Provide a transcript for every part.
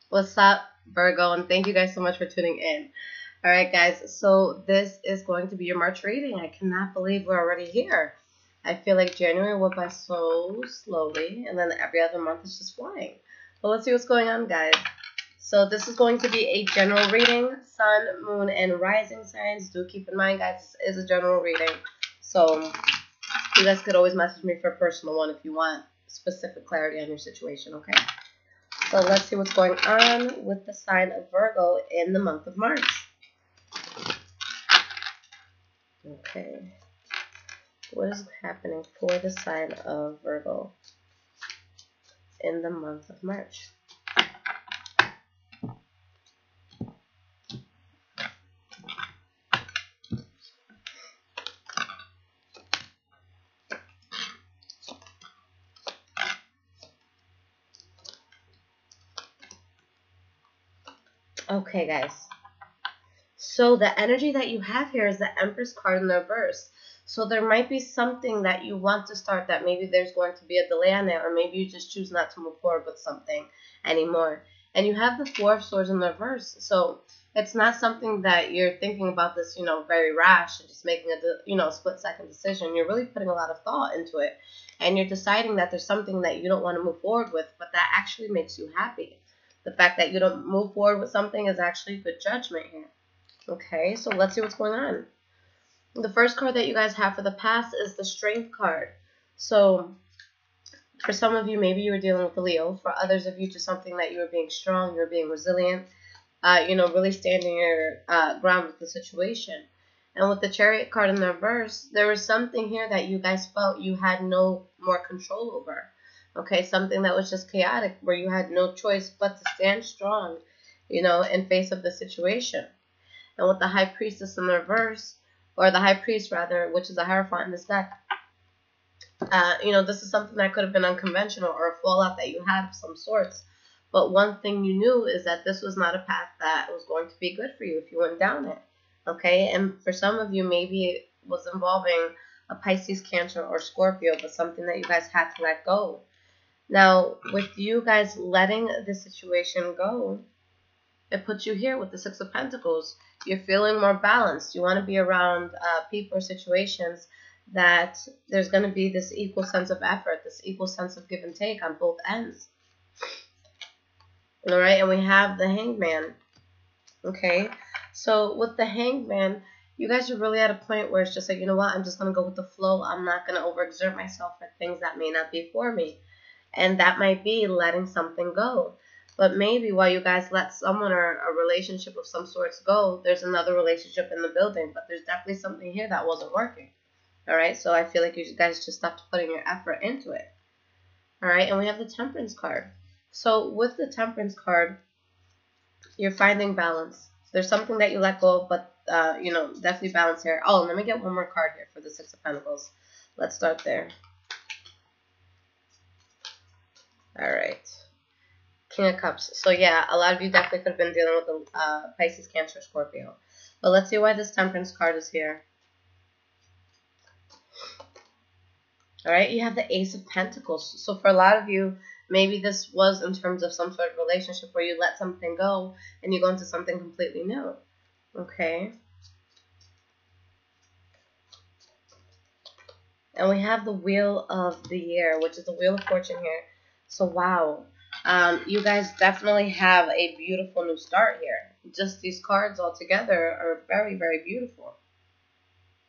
What's up, Virgo? And thank you guys so much for tuning in. All right, guys. So this is going to be your March reading. I cannot believe we're already here. I feel like January went by so slowly, and then every other month is just flying. But let's see what's going on, guys. So this is going to be a general reading. Sun, Moon, and Rising signs. Do keep in mind, guys, this is a general reading. So you guys could always message me for a personal one if you want specific clarity on your situation, okay? So let's see what's going on with the sign of Virgo in the month of March. Okay. What is happening for the sign of Virgo in the month of March? Okay, guys. So the energy that you have here is the Empress card in the reverse. So there might be something that you want to start that maybe there's going to be a delay on it, or maybe you just choose not to move forward with something anymore. And you have the Four of Swords in the reverse. So it's not something that you're thinking about this, very rash and just making a, split-second decision. You're really putting a lot of thought into it. And you're deciding that there's something that you don't want to move forward with, but that actually makes you happy. The fact that you don't move forward with something is actually good judgment here. Okay, so let's see what's going on. The first card that you guys have for the past is the Strength card. So for some of you, maybe you were dealing with a Leo. For others of you, just something that you were being strong, you were being resilient, really standing your ground with the situation. And with the Chariot card in the reverse, there was something here that you guys felt you had no more control over. Okay, something that was just chaotic, where you had no choice but to stand strong, in face of the situation. And with the High Priestess in the reverse, or the High Priest rather, which is a Hierophant in this deck, this is something that could have been unconventional or a fallout that you had of some sorts. But one thing you knew is that this was not a path that was going to be good for you if you went down it. Okay? And for some of you, maybe it was involving a Pisces, Cancer, or Scorpio, but something that you guys had to let go. Now, with you guys letting the situation go, it puts you here with the Six of Pentacles. You're feeling more balanced. You want to be around people or situations that there's going to be this equal sense of effort, this equal sense of give and take on both ends. All right, and we have the Hangman. Okay, so with the Hangman, you guys are really at a point where it's just like, you know what, I'm just going to go with the flow. I'm not going to overexert myself for things that may not be for me. And that might be letting something go. But maybe while you guys let someone or a relationship of some sorts go, there's another relationship in the building. But there's definitely something here that wasn't working. All right, so I feel like you guys just stopped putting your effort into it. All right, and we have the Temperance card. So with the Temperance card, you're finding balance. There's something that you let go of, but, definitely balance here. Oh, let me get one more card here for the Six of Pentacles. Let's start there. All right. King of Cups. So yeah, a lot of you definitely could have been dealing with the Pisces, Cancer, Scorpio. But let's see why this Temperance card is here. All right, you have the Ace of Pentacles. So for a lot of you, maybe this was in terms of some sort of relationship where you let something go and you go into something completely new. Okay. And we have the Wheel of the Year, which is the Wheel of Fortune here. So wow. You guys definitely have a beautiful new start here. Just these cards all together are very, very beautiful.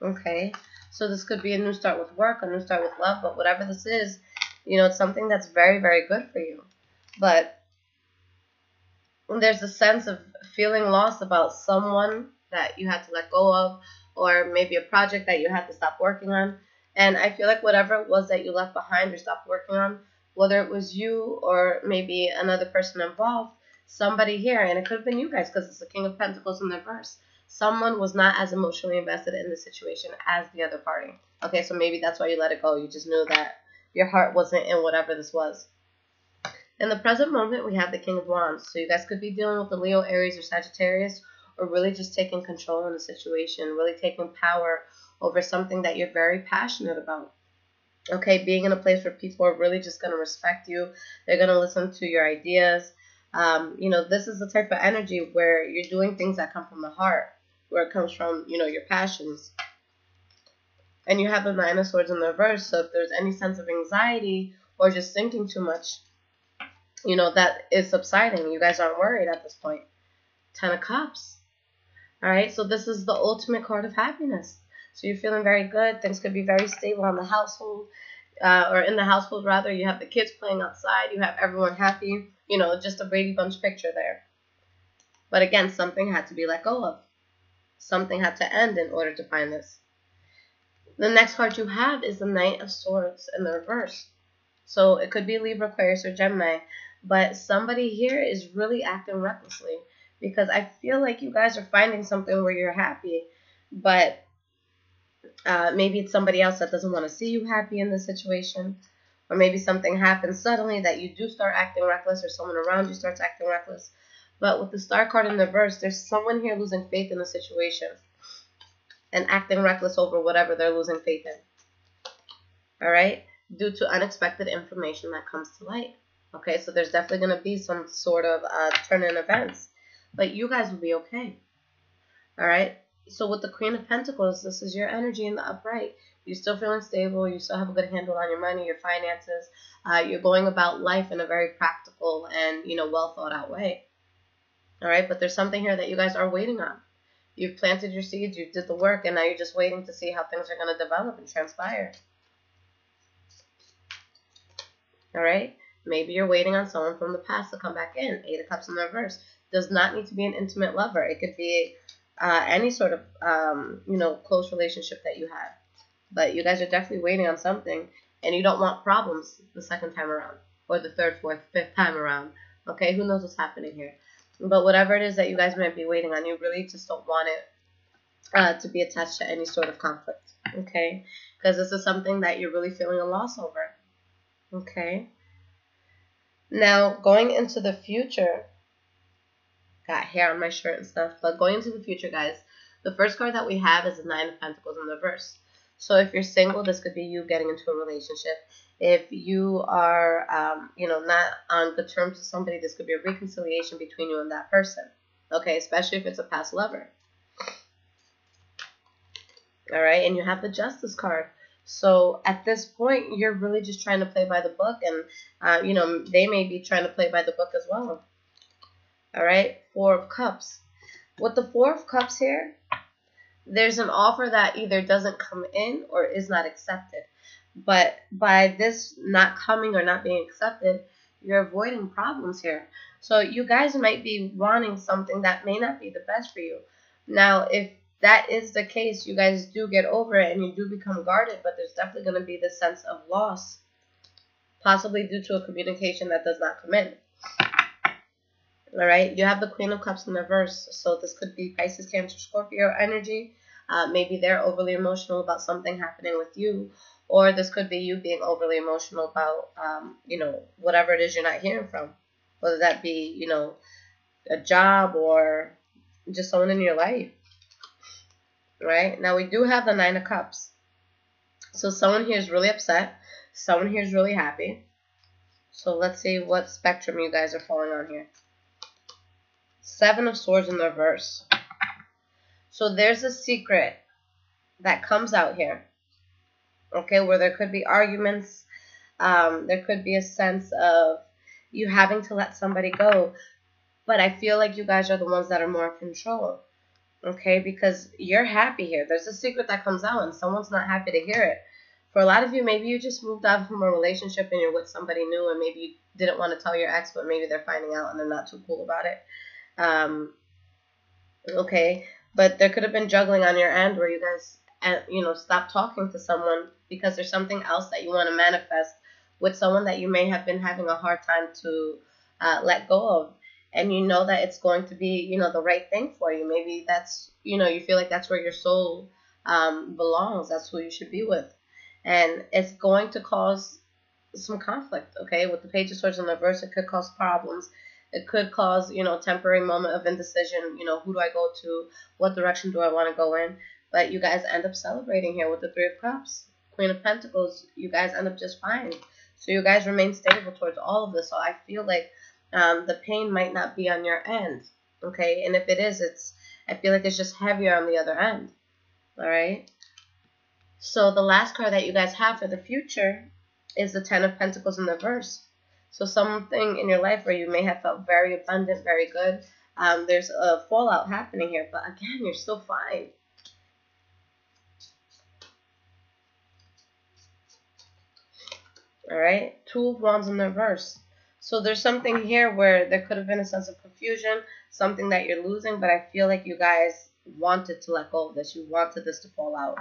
Okay, so this could be a new start with work, a new start with love, but whatever this is, it's something that's very, very good for you. But there's a sense of feeling lost about someone that you had to let go of, or maybe a project that you had to stop working on. And I feel like whatever it was that you left behind or stopped working on, whether it was you or maybe another person involved, somebody here, and it could have been you guys because it's the King of Pentacles in the reverse. Someone was not as emotionally invested in the situation as the other party. Okay, so maybe that's why you let it go. You just knew that your heart wasn't in whatever this was. In the present moment, we have the King of Wands. So you guys could be dealing with the Leo, Aries, or Sagittarius, or really just taking control in the situation, really taking power over something that you're very passionate about. Okay, being in a place where people are really just going to respect you. They're going to listen to your ideas. You know, this is the type of energy where you're doing things that come from the heart, where it comes from, you know, your passions. And you have the Nine of Swords in the reverse, so if there's any sense of anxiety or just thinking too much, you know, that is subsiding. You guys aren't worried at this point. 10 of Cups. All right, so this is the ultimate card of happiness. So you're feeling very good. Things could be very stable on the household, or in the household, rather. You have the kids playing outside. You have everyone happy. You know, just a Brady Bunch picture there. But again, something had to be let go of. Something had to end in order to find this. The next card you have is the Knight of Swords in the reverse. So it could be Libra, Aquarius, or Gemini. But somebody here is really acting recklessly. Because I feel like you guys are finding something where you're happy. But maybe it's somebody else that doesn't want to see you happy in this situation. Or maybe something happens suddenly that you do start acting reckless, or someone around you starts acting reckless. But with the Star card in the reverse, there's someone here losing faith in the situation and acting reckless over whatever they're losing faith in. All right? Due to unexpected information that comes to light. Okay, so there's definitely going to be some sort of turn in events. But you guys will be okay. All right? So with the Queen of Pentacles, this is your energy in the upright. You're still feeling stable. You still have a good handle on your money, your finances. You're going about life in a very practical and, you know, well thought out way. All right? But there's something here that you guys are waiting on. You've planted your seeds. You did the work. And now you're just waiting to see how things are going to develop and transpire. All right? Maybe you're waiting on someone from the past to come back in. 8 of Cups in the reverse. Does not need to be an intimate lover. It could be any sort of, you know, close relationship that you have. But you guys are definitely waiting on something. And you don't want problems the second time around. Or the third, fourth, fifth time around. Okay? Who knows what's happening here. But whatever it is that you guys might be waiting on, you really just don't want it to be attached to any sort of conflict. Okay? Because this is something that you're really feeling a loss over. Okay? Now, going into the future, got hair on my shirt and stuff, but going into the future, guys, the first card that we have is the Nine of Pentacles in the reverse. So if you're single, this could be you getting into a relationship. If you are, you know, not on good terms with somebody, this could be a reconciliation between you and that person. Okay, especially if it's a past lover. All right, and you have the Justice card. So at this point, you're really just trying to play by the book, and, you know, they may be trying to play by the book as well. All right, 4 of Cups. With the 4 of Cups here, there's an offer that either doesn't come in or is not accepted. But by this not coming or not being accepted, you're avoiding problems here. So you guys might be wanting something that may not be the best for you. Now, if that is the case, you guys do get over it and you do become guarded, but there's definitely going to be this sense of loss, possibly due to a communication that does not come in. All right, you have the Queen of Cups in reverse, so this could be Pisces, Cancer, Scorpio energy. Maybe they're overly emotional about something happening with you, or this could be you being overly emotional about, you know, whatever it is you're not hearing from, whether that be, you know, a job or just someone in your life. Right? Now, we do have the 9 of Cups. So someone here is really upset. Someone here is really happy. So let's see what spectrum you guys are falling on here. 7 of Swords in the reverse. So there's a secret that comes out here. Okay, where there could be arguments. There could be a sense of you having to let somebody go. But I feel like you guys are the ones that are more in control. Okay, because you're happy here. There's a secret that comes out and someone's not happy to hear it. For a lot of you, maybe you just moved out from a relationship and you're with somebody new, and maybe you didn't want to tell your ex, but maybe they're finding out and they're not too cool about it. Okay, but there could have been juggling on your end where you guys, you know, stop talking to someone because there's something else that you want to manifest with someone that you may have been having a hard time to let go of. And you know that it's going to be, you know, the right thing for you. Maybe that's, you know, you feel like that's where your soul belongs. That's who you should be with. And it's going to cause some conflict, okay? With the Page of Swords in the reverse, it could cause problems. It could cause, you know, a temporary moment of indecision. You know, who do I go to? What direction do I want to go in? But you guys end up celebrating here with the 3 of Cups. Queen of Pentacles, you guys end up just fine. So you guys remain stable towards all of this. So I feel like The pain might not be on your end, okay? And if it is, I feel like it's just heavier on the other end, all right? So the last card that you guys have for the future is the Ten of Pentacles in reverse. So something in your life where you may have felt very abundant, very good. There's a fallout happening here, but again, you're still fine. All right, Two of Wands in reverse. So there's something here where there could have been a sense of confusion, something that you're losing, but I feel like you guys wanted to let go of this. You wanted this to fall out.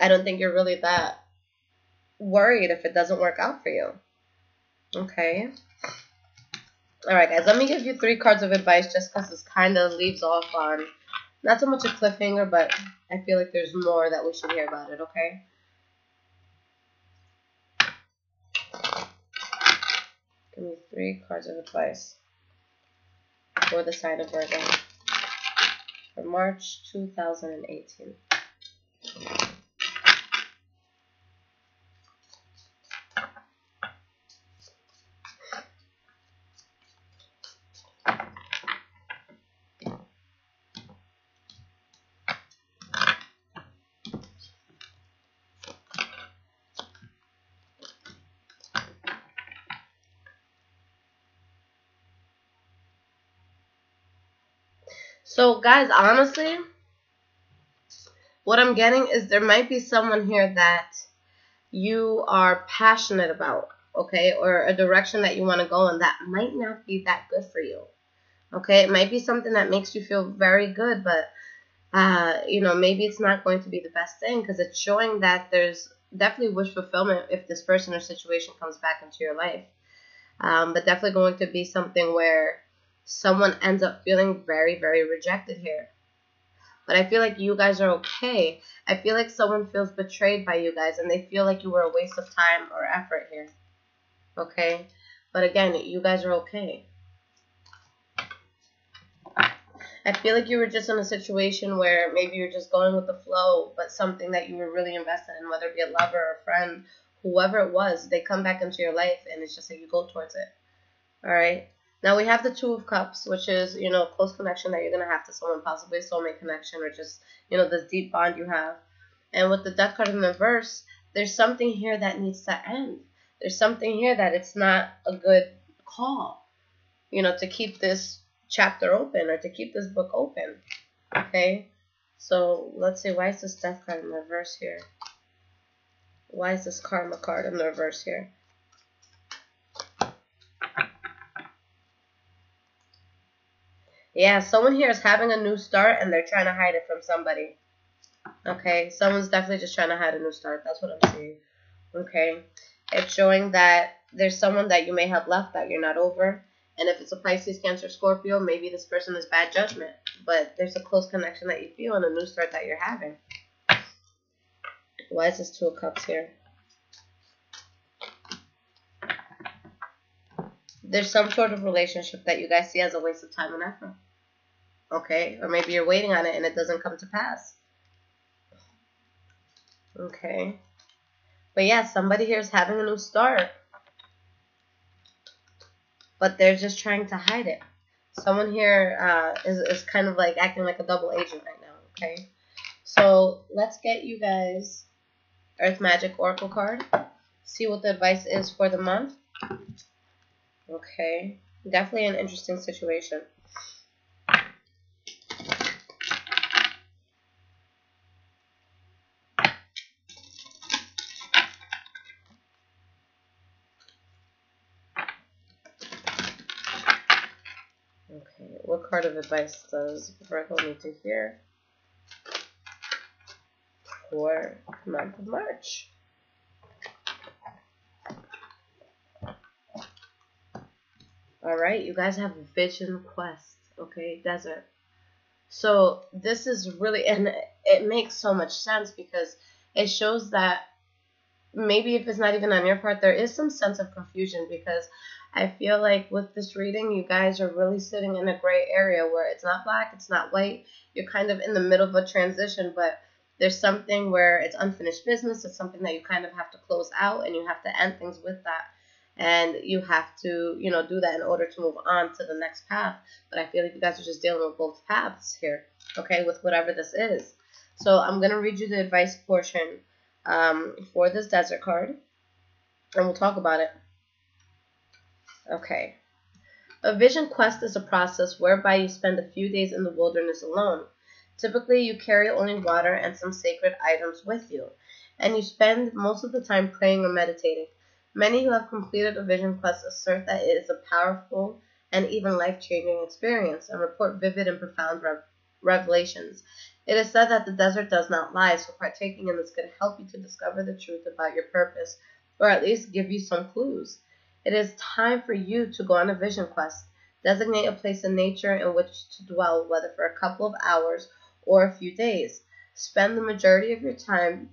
I don't think you're really that worried if it doesn't work out for you. Okay. All right, guys, let me give you 3 cards of advice just because this kind of leaves off on not so much a cliffhanger, but I feel like there's more that we should hear about it, okay? Give me 3 cards of advice for the sign of Virgo for March 2018. So, guys, honestly, what I'm getting is there might be someone here that you are passionate about, okay, or a direction that you want to go in that might not be that good for you, okay? It might be something that makes you feel very good, but, you know, maybe it's not going to be the best thing because it's showing that there's definitely wish fulfillment if this person or situation comes back into your life, but definitely going to be something where someone ends up feeling very, very rejected here. But I feel like you guys are okay. I feel like someone feels betrayed by you guys and they feel like you were a waste of time or effort here. Okay? But again, you guys are okay. I feel like you were just in a situation where maybe you're just going with the flow, but something that you were really invested in, whether it be a lover or a friend, whoever it was, they come back into your life and it's just like you go towards it. All right? Now we have the Two of Cups, which is, you know, close connection that you're going to have to someone, possibly a soulmate connection or just, you know, this deep bond you have. And with the Death card in the reverse, there's something here that needs to end. There's something here that it's not a good call, you know, to keep this chapter open or to keep this book open. Okay? So let's see, why is this Death card in the reverse here? Why is this Karma card in the reverse here? Yeah, someone here is having a new start and they're trying to hide it from somebody. Okay, someone's definitely just trying to hide a new start. That's what I'm seeing. Okay, it's showing that there's someone that you may have left that you're not over. And if it's a Pisces, Cancer, Scorpio, maybe this person is bad judgment. But there's a close connection that you feel and a new start that you're having. Why is this Two of Cups here? There's some sort of relationship that you guys see as a waste of time and effort. Okay, or maybe you're waiting on it and it doesn't come to pass. Okay, but yeah, somebody here is having a new start, but they're just trying to hide it. Someone here is kind of like acting like a double agent right now. Okay, so let's get you guys Earth Magic Oracle card. See what the advice is for the month. Okay, definitely an interesting situation. Okay, what card of advice does Virgo need to hear for the month of March? Alright, you guys have Vision Quest, okay, Desert. So this is really, and it makes so much sense because it shows that maybe if it's not even on your part, there is some sense of confusion because I feel like with this reading, you guys are really sitting in a gray area where it's not black, it's not white. You're kind of in the middle of a transition, but there's something where it's unfinished business. It's something that you kind of have to close out and you have to end things with that. And you have to, do that in order to move on to the next path. But I feel like you guys are just dealing with both paths here, okay, with whatever this is. So I'm going to read you the advice portion for this desert card, and we'll talk about it. Okay. A vision quest is a process whereby you spend a few days in the wilderness alone. Typically, you carry only water and some sacred items with you, and you spend most of the time praying or meditating. Many who have completed a vision quest assert that it is a powerful and even life-changing experience and report vivid and profound revelations. It is said that the desert does not lie, so partaking in this could help you to discover the truth about your purpose, or at least give you some clues. It is time for you to go on a vision quest. Designate a place in nature in which to dwell, whether for a couple of hours or a few days. Spend the majority of your time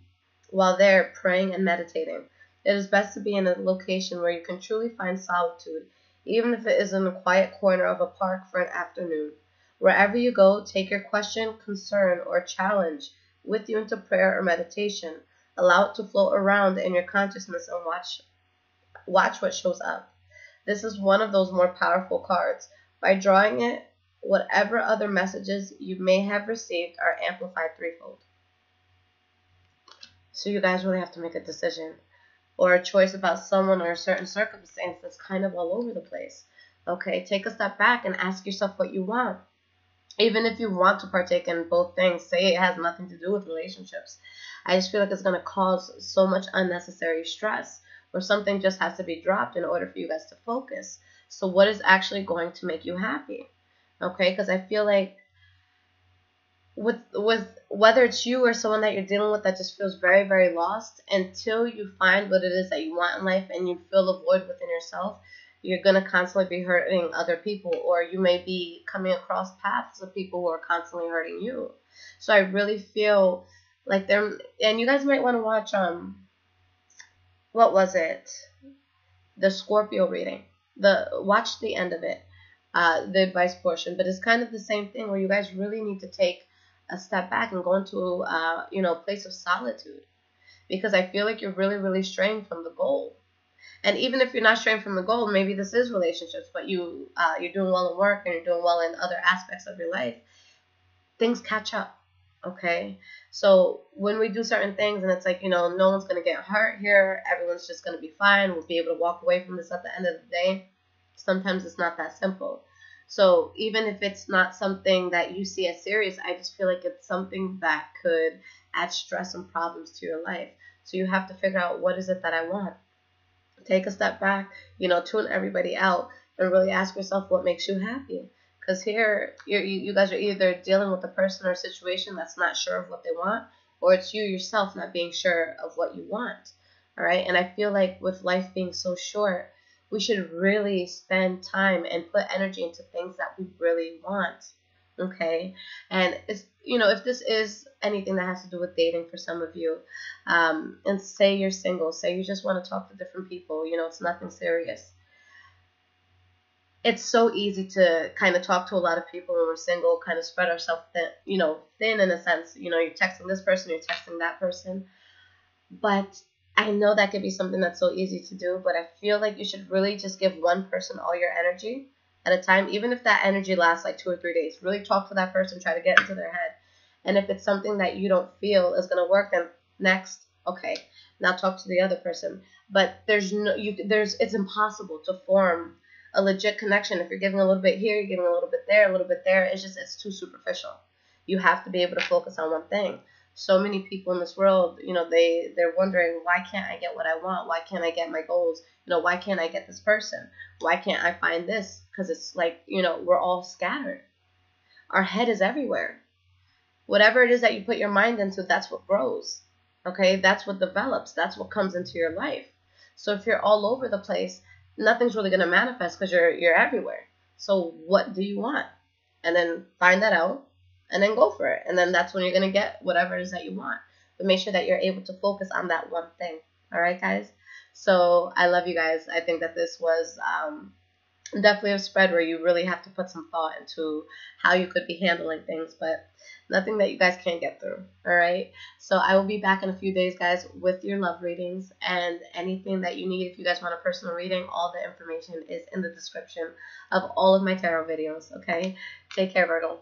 while there praying and meditating. It is best to be in a location where you can truly find solitude, even if it is in a quiet corner of a park for an afternoon. Wherever you go, take your question, concern, or challenge with you into prayer or meditation. Allow it to float around in your consciousness and watch what shows up. This is one of those more powerful cards. By drawing it, whatever other messages you may have received are amplified threefold. So you guys really have to make a decision or a choice about someone or a certain circumstance that's kind of all over the place. Okay, take a step back and ask yourself what you want. Even if you want to partake in both things, say it has nothing to do with relationships. I just feel like it's going to cause so much unnecessary stress, or something just has to be dropped in order for you guys to focus. So what is actually going to make you happy? Okay, because I feel like with whether it's you or someone that you're dealing with that just feels very, very lost, until you find what it is that you want in life and you fill the void within yourself, you're going to constantly be hurting other people, or you may be coming across paths of people who are constantly hurting you. So I really feel like and you guys might want to watch, what was it? The Scorpio reading. Watch the end of it, the advice portion. But it's kind of the same thing where you guys really need to take a step back and go into, a place of solitude, because I feel like you're really, really straying from the goal. And even if you're not straying from the goal, maybe this is relationships, but you're doing well in work and you're doing well in other aspects of your life. Things catch up, okay? So when we do certain things and it's like, no one's going to get hurt here, everyone's just going to be fine, we'll be able to walk away from this at the end of the day, sometimes it's not that simple. So even if it's not something that you see as serious, I just feel like it's something that could add stress and problems to your life. So you have to figure out, what is it that I want? Take a step back, tune everybody out and really ask yourself what makes you happy. Because here, you guys are either dealing with a person or a situation that's not sure of what they want, or it's you yourself not being sure of what you want. All right? And I feel like with life being so short, we should really spend time and put energy into things that we really want. Okay? And it's, if this is anything that has to do with dating for some of you, and say you're single, say you just want to talk to different people, it's nothing serious. It's so easy to kind of talk to a lot of people when we're single, kind of spread ourselves thin in a sense. You're texting this person, you're texting that person. But I know that could be something that's so easy to do, but I feel like you should really just give one person all your energy at a time, even if that energy lasts like 2 or 3 days. Really talk to that person, try to get into their head. And if it's something that you don't feel is going to work, then next, okay, now talk to the other person. But it's impossible to form a legit connection if you're giving a little bit here, you're giving a little bit there, a little bit there. It's too superficial. You have to be able to focus on one thing. So many people in this world, they're wondering, why can't I get what I want? Why can't I get my goals? Why can't I get this person? Why can't I find this? Because it's like, we're all scattered. Our head is everywhere. Whatever it is that you put your mind into, that's what grows. Okay? That's what develops. That's what comes into your life. So if you're all over the place, nothing's really going to manifest because you're everywhere. So what do you want? And then find that out and then go for it. And then that's when you're going to get whatever it is that you want. But make sure that you're able to focus on that one thing. All right, guys? So I love you guys. I think that this was definitely a spread where you really have to put some thought into how you could be handling things, but nothing that you guys can't get through. All right. So I will be back in a few days, guys, with your love readings and anything that you need. If you guys want a personal reading, all the information is in the description of all of my tarot videos. Okay. Take care, Virgo.